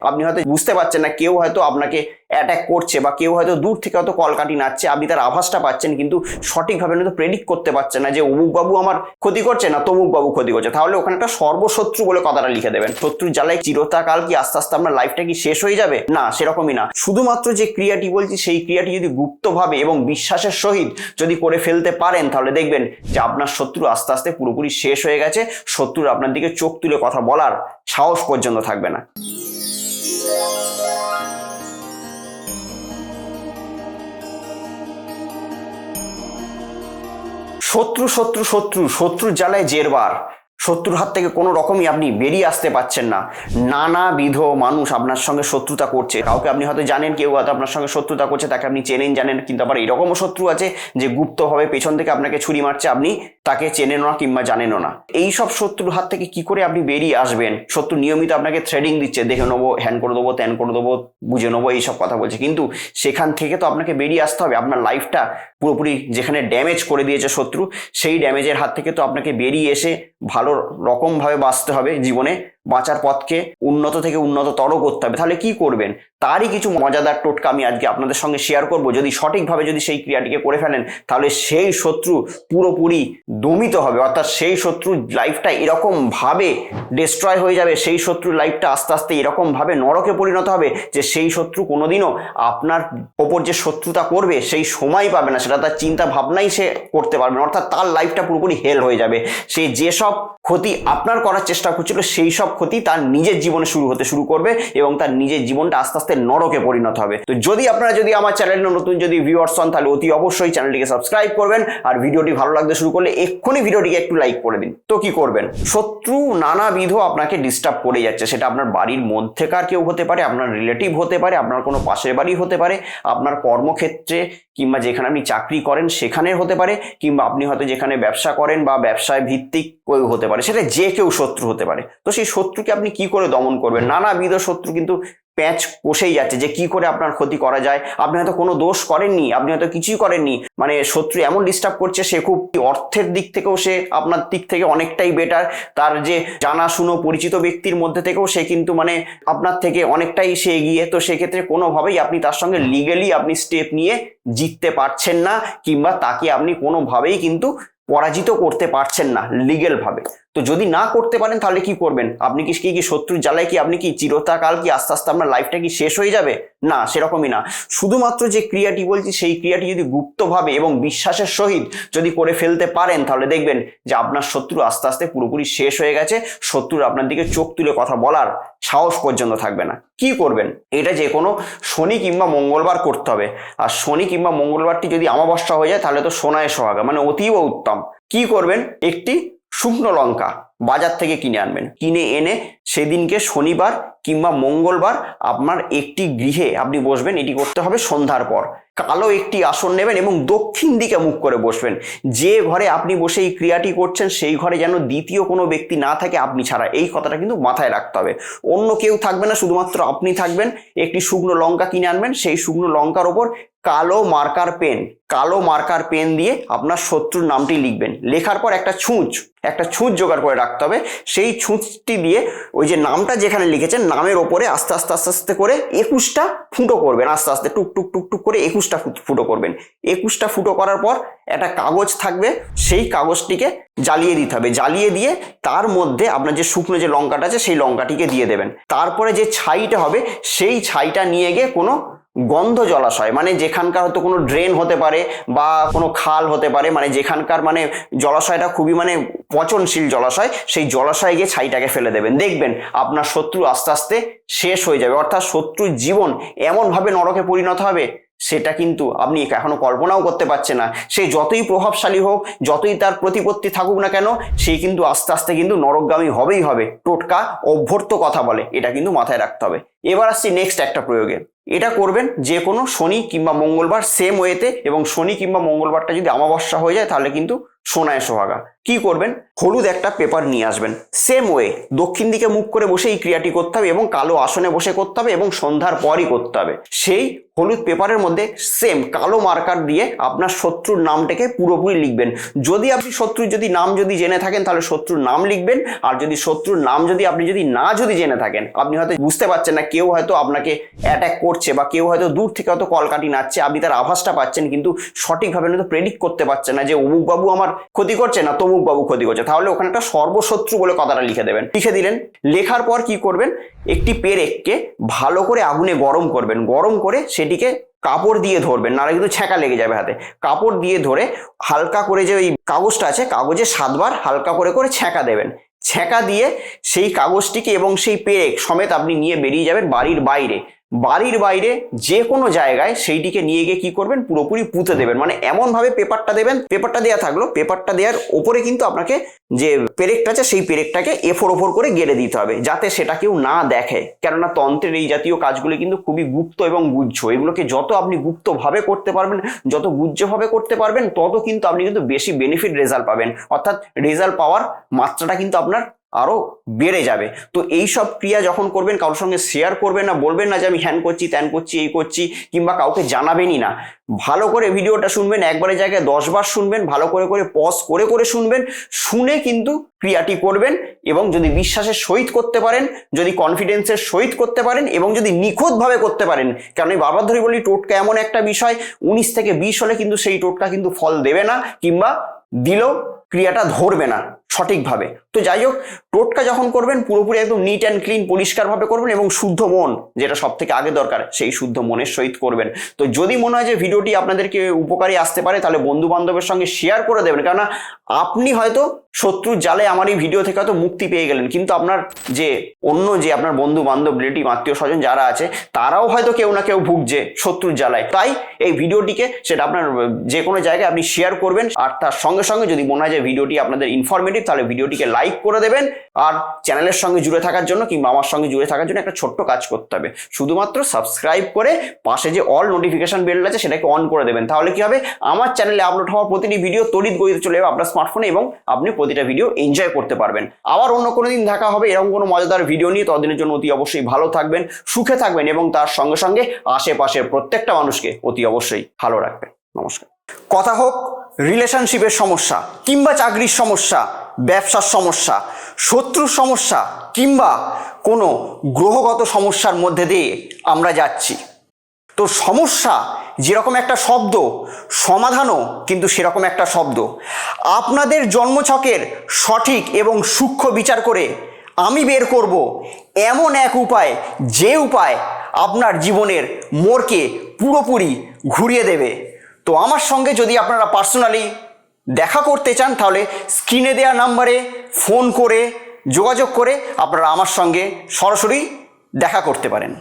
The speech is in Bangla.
আপনি হয়তো বুঝতে পারছেন না, কেউ হয়তো আপনাকে অ্যাটাক করছে বা কেউ হয়তো দূর থেকে হয়তো কলকাঠি নাচছে, আপনি তার আভাসটা পাচ্ছেন কিন্তু সঠিকভাবে হয়তো প্রেডিক্ট করতে পারছেন না যে অমুক বাবু আমার ক্ষতি করছে না তমুক বাবু ক্ষতি করছে। তাহলে ওখানে একটা সর্বশত্রু বলে কথাটা লিখে দেবেন। শত্রুর জ্বালায় চিরতাকাল কি আস্তে আস্তে আপনার লাইফটা কি শেষ হয়ে যাবে? না, সেরকমই না। শুধুমাত্র যে ক্রিয়াটি বলছি সেই ক্রিয়াটি যদি গুপ্তভাবে এবং বিশ্বাসের সহিত যদি করে ফেলতে পারেন তাহলে দেখবেন যে আপনার শত্রু আস্তে আস্তে পুরোপুরি শেষ হয়ে গেছে। শত্রুর আপনার দিকে চোখ তুলে কথা বলার সাহস পর্যন্ত থাকবে না। শত্রু শত্রু শত্রু শত্রুর জ্বালায় জেরবার। শত্রুর হাত থেকে কোনো রকমই আপনি বেরিয়ে আসতে পারছেন না। নানাবিধ মানুষ আপনার সঙ্গে শত্রুতা করছে। কাউকে আপনি হয়তো জানেন, কেউ হয়তো আপনার সঙ্গে শত্রুতা করছে, তাকে আপনি চেনেন জানেন, কিন্তু আবার এরকমও শত্রু আছে যে গুপ্তভাবে পেছন থেকে আপনাকে ছুরি মারছে, আপনি তাকে চেনেনও না কিংবা জানেনও না। এই সব শত্রুর হাত থেকে কি করে আপনি বেরিয়ে আসবেন? শত্রু নিয়মিত আপনাকে থ্রেডিং দিচ্ছে, দেখে নেবো, হ্যান করে দেবো, ত্যান করে দেবো, বুঝে নেবো, এইসব কথা বলছে, কিন্তু সেখান থেকে তো আপনাকে বেরিয়ে আসতে হবে। আপনার লাইফটা পুরোপুরি যেখানে ড্যামেজ করে দিয়েছে শত্রু, সেই ড্যামেজের হাত থেকে তো আপনাকে বেরিয়ে এসে ভালো রকমভাবে বাঁচতে হবে। জীবনে বাঁচার পথকে উন্নত থেকে উন্নততর করতে হবে। তাহলে কি করবেন? তারই কিছু মজাদার টোটকা আমি আজকে আপনাদের সঙ্গে শেয়ার করব। যদি সঠিকভাবে যদি সেই ক্রিয়াটিকে করে ফেলেন তাহলে সেই শত্রু পুরোপুরি দমিত হবে, অর্থাৎ সেই শত্রুর লাইফটা এরকম ভাবে ডিস্ট্রয় হয়ে যাবে, সেই শত্রুর লাইফটা আস্তে আস্তে এরকম ভাবে নরকে পরিণত হবে যে সেই শত্রু কোনোদিনও আপনার ওপর যে শত্রুতা করবে সেই সময় পাবে না, সেটা তার চিন্তা ভাবনাই সে করতে পারবে না। অর্থাৎ তার লাইফটা পুরোপুরি হেল হয়ে যাবে। সে যেসব ক্ষতি আপনার করার চেষ্টা করছিল সেই সব ক্ষতি তার নিজের জীবনে শুরু করবে এবং তার নিজের জীবনটা আস্তে আস্তে নরকে পরিণত হবে। তো আপনারা যদি আমার চ্যানেলে নতুন যদি ভিউয়ার্স হন তাহলে অতি অবশ্যই চ্যানেলটিকে সাবস্ক্রাইব করবেন, আর ভিডিওটি ভালো লাগতে শুরু করলে এক্ষুনি ভিডিওটিকে একটু লাইক করে দিন। তো কি করবেন? শত্রু নানাবিধ আপনাকে ডিস্টার্ব করে যাচ্ছে। সেটা আপনার বাড়ির মধ্যেকার কেউ হতে পারে, আপনার রিলেটিভ হতে পারে, আপনার কোনো পাশের বাড়ি হতে পারে, আপনার কর্মক্ষেত্রে কিংবা যেখানে আপনি চাকরি করেন সেখানে হতে পারে, কিংবা আপনি হয়তো যেখানে ব্যবসা করেন বা ব্যবসায় ভিত্তিক কেউ হতে পারে, সেটা যে কেউ শত্রু হতে পারে। তো সেই শত্রুকে আপনি কি করে দমন করবেন? নানাবিধ শত্রু কিন্তু প্যাঁচ কষেই যাচ্ছে যে কি করে আপনার ক্ষতি করা যায়। আপনি হয়তো কোনো দোষ করেননি, আপনি হয়তো কিছুই করেননি, মানে শত্রু এমন ডিস্টার্ব করছে, সে খুব অর্থের দিক থেকেও সে আপনার দিক থেকে অনেকটাই বেটার, তার যে জানাশুনো পরিচিত ব্যক্তির মধ্যে থেকেও সে কিন্তু মানে আপনার থেকে অনেকটাই সে এগিয়ে। তো সেক্ষেত্রে কোনোভাবেই আপনি তার সঙ্গে লিগেলি আপনি স্টেপ নিয়ে জিততে পারছেন না, কিংবা তাকে আপনি কোনোভাবেই কিন্তু পরাজিত করতে পারছেন না লিগেল ভাবে। তো যদি না করতে পারেন তাহলে কি করবেন? আপনি কি শত্রুর জ্বালায় কি আপনি কি চিরতাকাল কি আস্তে আস্তে আপনার লাইফটা কি শেষ হয়ে যাবে? না, সেরকমই না। শুধুমাত্র যে ক্রিয়াটি বলছি সেই ক্রিয়াটি যদি গুপ্তভাবে এবং বিশ্বাসের সহিত যদি করে ফেলতে পারেন তাহলে দেখবেন যে আপনার শত্রু আস্তে আস্তে পুরোপুরি শেষ হয়ে গেছে। শত্রুর আপনার দিকে চোখ তুলে কথা বলার সাহস পর্যন্ত থাকবে না। কি করবেন? এটা যে কোনো শনি কিংবা মঙ্গলবার করতে হবে। আর শনি কিংবা মঙ্গলবারটি যদি অমাবস্যা হয়ে যায় তাহলে তো সোনায় সোহাগা, মানে অতীব উত্তম। কি করবেন? একটি শুকনো লঙ্কা বাজার থেকে কিনে আনবেন। কিনে এনে সেদিনকে শনিবার কিংবা মঙ্গলবার আপনার একটি গৃহে আপনি বসবেন। এটি করতে হবে সন্ধ্যার পর। কালো একটি আসন নেবেন এবং দক্ষিণ দিকে মুখ করে বসবেন। যে ঘরে আপনি বসে এই ক্রিয়াটি করছেন সেই ঘরে যেন দ্বিতীয় কোনো ব্যক্তি না থাকে আপনি ছাড়া। এই কথাটা কিন্তু মাথায় রাখতে হবে। অন্য কেউ থাকবে না, শুধুমাত্র আপনি থাকবেন। একটি শুকনো লঙ্কা কিনে আনবেন। সেই শুকনো লঙ্কার ওপর কালো মার্কার পেন দিয়ে আপনার শত্রুর নামটি লিখবেন। লেখার পর একটা ছুঁচ জোগাড় করে রাখতে হবে। সেই ছুঁচটি দিয়ে ওই যে নামটা যেখানে লিখেছেন নামের ওপরে আস্তে আস্তে করে 21টা ফুটো করবেন। আস্তে আস্তে টুক টুক টুক টুক করে 21টা ফুটো করবেন। 21টা ফুটো করার পর একটা কাগজ থাকবে, সেই কাগজটিকে জ্বালিয়ে দিতে হবে। জ্বালিয়ে দিয়ে তার মধ্যে আপনার যে শুকনো যে লঙ্কাটা আছে সেই লঙ্কাটিকে দিয়ে দেবেন। তারপরে যে ছাইটা হবে সেই ছাইটা নিয়ে গিয়ে কোনো গন্ধ জলাশয়, মানে যেখানকার হয়তো কোনো ড্রেন হতে পারে বা কোনো খাল হতে পারে, মানে যেখানকার মানে জলাশয়টা খুবই মানে পচনশীল জলাশয়, সেই জলাশয়ে গিয়ে ছাইটাকে ফেলে দেবেন। দেখবেন আপনার শত্রু আস্তে আস্তে শেষ হয়ে যাবে। অর্থাৎ শত্রুর জীবন এমনভাবে নরকে পরিণত হবে সেটা কিন্তু আপনি এখনো কল্পনাও করতে পারছেন না। সে যতই প্রভাবশালী হোক, যতই তার প্রতিপত্তি থাকুক না কেন, সে কিন্তু আস্তে আস্তে কিন্তু নরকগামী হবেই হবে। টোটকা অভ্যর্থ কথা বলে, এটা কিন্তু মাথায় রাখতে হবে। এবার আসছি নেক্সট একটা প্রয়োগে। এটা করবেন যে কোনো শনি কিংবা মঙ্গলবার সেম ওয়েতে, এবং শনি কিংবা মঙ্গলবারটা যদি অমাবস্যা হয়ে যায় তাহলে কিন্তু সোনায় সোহাগা। কি করবেন, হলুদ একটা পেপার নিয়ে আসবেন, সেম ওয়ে দক্ষিণ দিকে মুখ করে বসে এই ক্রিয়াটি করতে হবে এবং কালো আসনে বসে করতে হবে এবং সন্ধ্যার পরই করতে হবে। সেই হলুদ পেপারের মধ্যে সেম কালো মার্কার দিয়ে আপনার শত্রুর নামটাকে পুরোপুরি লিখবেন। যদি আপনি শত্রুর নাম জেনে থাকেন তাহলে শত্রুর নাম লিখবেন, আর যদি শত্রুর নাম আপনি না জেনে থাকেন, আপনি হয়তো বুঝতে পারছেন না, কেউ হয়তো আপনাকে অ্যাটাক করছে বা কেউ হয়তো দূর থেকে হয়তো কলকাঠি নাচছে, আপনি তার আভাসটা পাচ্ছেন কিন্তু সঠিকভাবে হয়তো প্রেডিক্ট করতে পারছেন না যে অমুক বাবু আমার ক্ষতি করছে না তমুক বাবু ক্ষতি করছে, তাহলে ওখানে একটা সর্বশত্রু বলে কথাটা লিখে দেবেন। লিখে দিলেন, লেখার পর কি করবেন, একটি পেরেককে ভালো করে আগুনে গরম করবেন, গরম করে সেটিকে কাপড় দিয়ে ধরবেন, নাহলে কিন্তু ছ্যাঁকা লেগে যাবে হাতে। কাপড় দিয়ে ধরে হালকা করে যে ওই কাগজটা আছে, কাগজে 7 বার হালকা করে করে ছ্যাঁকা দেবেন। ছ্যাঁকা দিয়ে সেই কাগজটিকে এবং সেই পেরেক সমেত আপনি নিয়ে বেরিয়ে যাবেন বাড়ির বাইরে। বাড়ির বাইরে যে কোনো জায়গায় সেইটিকে নিয়ে গিয়ে কি করবেন, পুরোপুরি পুঁতে দেবেন। মানে এমন ভাবে পেপারটা দেবেন, পেপারটা দেওয়া থাকলো, পেপারটা দেওয়ার ওপরে কিন্তু আপনাকে যে পেরেকটা আছে সেই পেরেকটাকে এফোর ওপর করে গেড়ে দিতে হবে, যাতে সেটা কেউ না দেখে। কেননা তন্ত্রের এই জাতীয় কাজগুলি কিন্তু খুবই গুপ্ত এবং গুহ্য। এগুলোকে যত আপনি গুপ্তভাবে করতে পারবেন, যত গুহ্যভাবে করতে পারবেন, তত কিন্তু আপনি কিন্তু বেশি বেনিফিট রেজাল্ট পাবেন, অর্থাৎ রেজাল্ট পাওয়ার মাত্রাটা কিন্তু আপনার আরো বেড়ে যাবে। তো এই সব ক্রিয়া যখন করবেন, কারোর সঙ্গে শেয়ার করবেন না, বলবেন না যে আমি হ্যান করছি ত্যান করছি এই করছি, কিংবা কাউকে জানাবেনই না। ভালো করে ভিডিওটা শুনবেন, একবারের জায়গায় 10 বার শুনবেন, ভালো করে করে পজ করে করে শুনবেন, শুনে কিন্তু ক্রিয়াটি করবেন। এবং যদি বিশ্বাসের সহিত করতে পারেন, যদি কনফিডেন্সের সহিত করতে পারেন এবং যদি নিখুঁতভাবে করতে পারেন, কারণ এই বারবার ধরে বলি টোটকা এমন একটা বিষয়, 19 থেকে 20 হলে কিন্তু সেই টোটকা কিন্তু ফল দেবে না, কিংবা দিলেও ক্রিয়াটা ধরবে না সঠিকভাবে। তো যাই হোক, টোটকা যখন করবেন পুরোপুরি একদম নিট অ্যান্ড ক্লিন পরিষ্কারভাবে করবেন এবং শুদ্ধ মন, যেটা সব থেকে আগে দরকার, সেই শুদ্ধ মনের সহিত করবেন। তো যদি মনে হয় যে ভিডিওটি আপনাদেরকে উপকারী আসতে পারে, তাহলে বন্ধু বান্ধবের সঙ্গে শেয়ার করে দেবেন। কেননা আপনি হয়তো শত্রুর জালে আমার এই ভিডিও থেকে হয়তো মুক্তি পেয়ে গেলেন, কিন্তু আপনার যে অন্য যে আপনার বন্ধু বান্ধব রিলেটিভ আত্মীয় স্বজন যারা আছে, তারাও হয়তো কেউ না কেউ ভুগছে শত্রুর জ্বালায়। তাই এই ভিডিওটিকে সেটা আপনার যে কোনো জায়গায় আপনি শেয়ার করবেন। আর তার সঙ্গে সঙ্গে যদি মনে হয় যে ভিডিওটি আপনাদের ইনফরমেটিভ, তাহলে ভিডিওটিকে লাইক করে দেবেন। আর চ্যানেলের সঙ্গে জুড়ে থাকার জন্য কিংবা আমার সঙ্গে জুড়ে থাকার জন্য একটা ছোট্ট কাজ করতে হবে, শুধুমাত্র সাবস্ক্রাইব করে পাশে যে অল নোটিফিকেশন বেল আছে সেটাকে অন করে দেবেন। তাহলে কি হবে, আমার চ্যানেলে আপলোড হওয়া প্রতিটি ভিডিও তড়িৎ গতিতে চলে যাবে আপনার স্মার্টফোনে এবং আপনি প্রতিটা ভিডিও এনজয় করতে পারবেন। আবার অন্য কোনো দিন দেখা হবে এরকম কোনো মজাদার ভিডিও নিয়ে। ততদিনের জন্য অতি অবশ্যই ভালো থাকবেন, সুখে থাকবেন এবং তার সঙ্গে সঙ্গে আশেপাশের প্রত্যেকটা মানুষকে অতি অবশ্যই ভালো রাখবেন। নমস্কার। কথা হোক রিলেশনশিপের সমস্যা, কিংবা চাকরির সমস্যা, ব্যবসার সমস্যা, শত্রুর সমস্যা, কিংবা কোনো গ্রহগত সমস্যার মধ্যে দিয়ে আমরা যাচ্ছি, তো সমস্যা যেরকম একটা শব্দ, সমাধানও কিন্তু সেরকম একটা শব্দ। আপনাদের জন্মছকের সঠিক এবং সূক্ষ্ম বিচার করে আমি বের করব এমন এক উপায়, যে উপায় আপনার জীবনের মোড়কে পুরোপুরি ঘুরিয়ে দেবে। তো আমার সঙ্গে যদি আপনারা পার্সোনালি দেখা করতে চান, তাহলে স্ক্রিনে দেওয়া নাম্বারে ফোন করে যোগাযোগ করে আপনারা আমার সঙ্গে সরাসরি দেখা করতে পারেন।